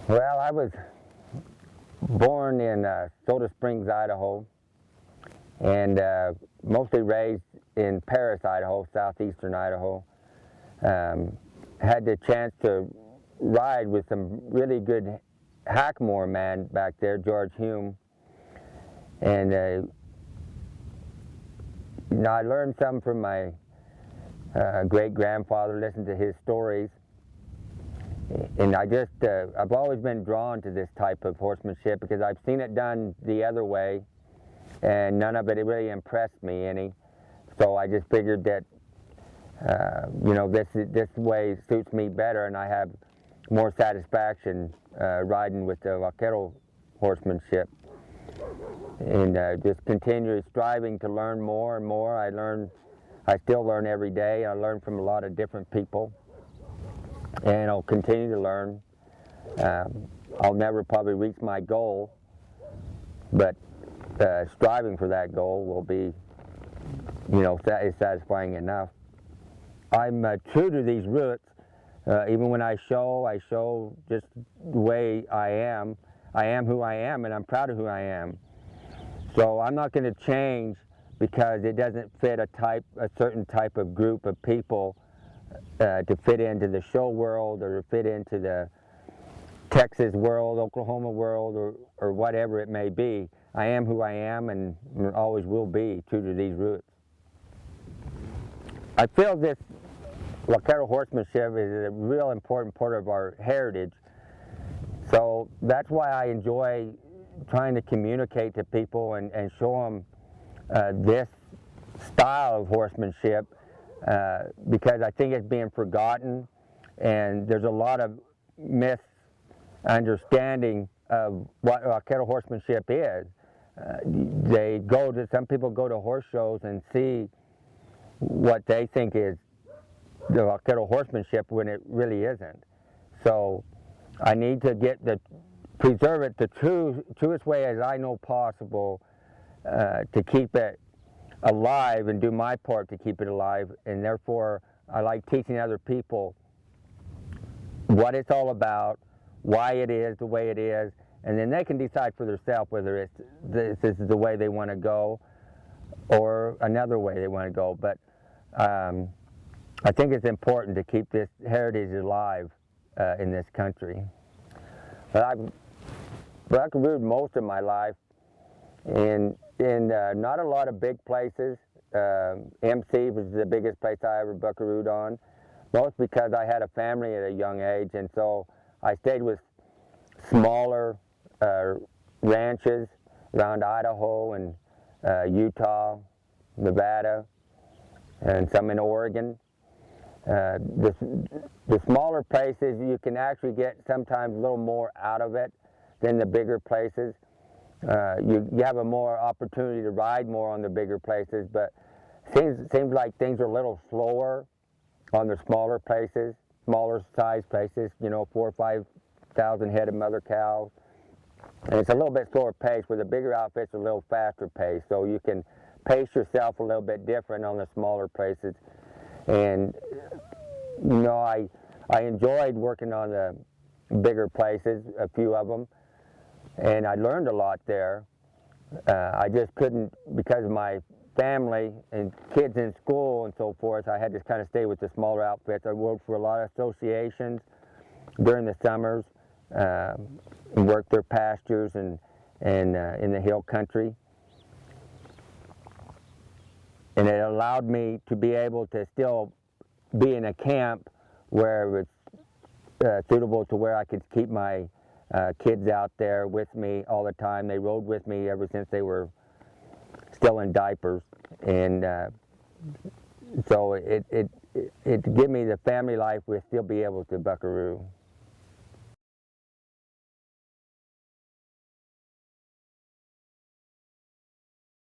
Well, I was born in Soda Springs, Idaho, and mostly raised in Paris, Idaho, southeastern Idaho. Had the chance to ride with some really good hackmore man back there, George Hume, and I learned some from my great-grandfather, listened to his stories, and I've always been drawn to this type of horsemanship because I've seen it done the other way, and none of it really impressed me any. So I just figured that, this way suits me better, and I have more satisfaction riding with the Vaquero horsemanship. And just continually striving to learn more and more. I still learn every day. I learn from a lot of different people, and I'll continue to learn. I'll never probably reach my goal, but striving for that goal will be, satisfying enough. I'm true to these roots. Even when I show just the way I am. I am who I am, and I'm proud of who I am. So I'm not going to change because it doesn't fit a certain type of group of people to fit into the show world or to fit into the Texas world, Oklahoma world, or whatever it may be. I am who I am and always will be, true to these roots. I feel this Vaquero horsemanship is a real important part of our heritage. So that's why I enjoy trying to communicate to people and show them this style of horsemanship because I think it's being forgotten, and there's a lot of misunderstanding of what Vaquero horsemanship is. Some people go to horse shows and see what they think is the Vaquero horsemanship when it really isn't. So I need to preserve it the truest way as I know possible to keep it alive and do my part to keep it alive. And therefore, I like teaching other people what it's all about, why it is the way it is, and then they can decide for themselves whether this is the way they want to go or another way they want to go. But I think it's important to keep this heritage alive in this country. But I've buckarooed most of my life in not a lot of big places. MC was the biggest place I ever buckarooed on, most because I had a family at a young age, and so I stayed with smaller ranches around Idaho and Utah, Nevada, and some in Oregon. The smaller places, you can actually get sometimes a little more out of it than the bigger places. You have a more opportunity to ride more on the bigger places, but seems like things are a little slower on the smaller places, smaller size places, 4,000 or 5,000 head of mother cows. And it's a little bit slower pace, where the bigger outfits are a little faster pace, so you can pace yourself a little bit different on the smaller places. And I enjoyed working on the bigger places, a few of them, and I learned a lot there. I just couldn't, because of my family and kids in school and so forth, I had to kind of stay with the smaller outfits. I worked for a lot of associations during the summers and worked their pastures and in the hill country. And it allowed me to be able to still be in a camp where it was suitable to where I could keep my kids out there with me all the time. They rode with me ever since they were still in diapers, and so it gave me the family life with still be able to buckaroo.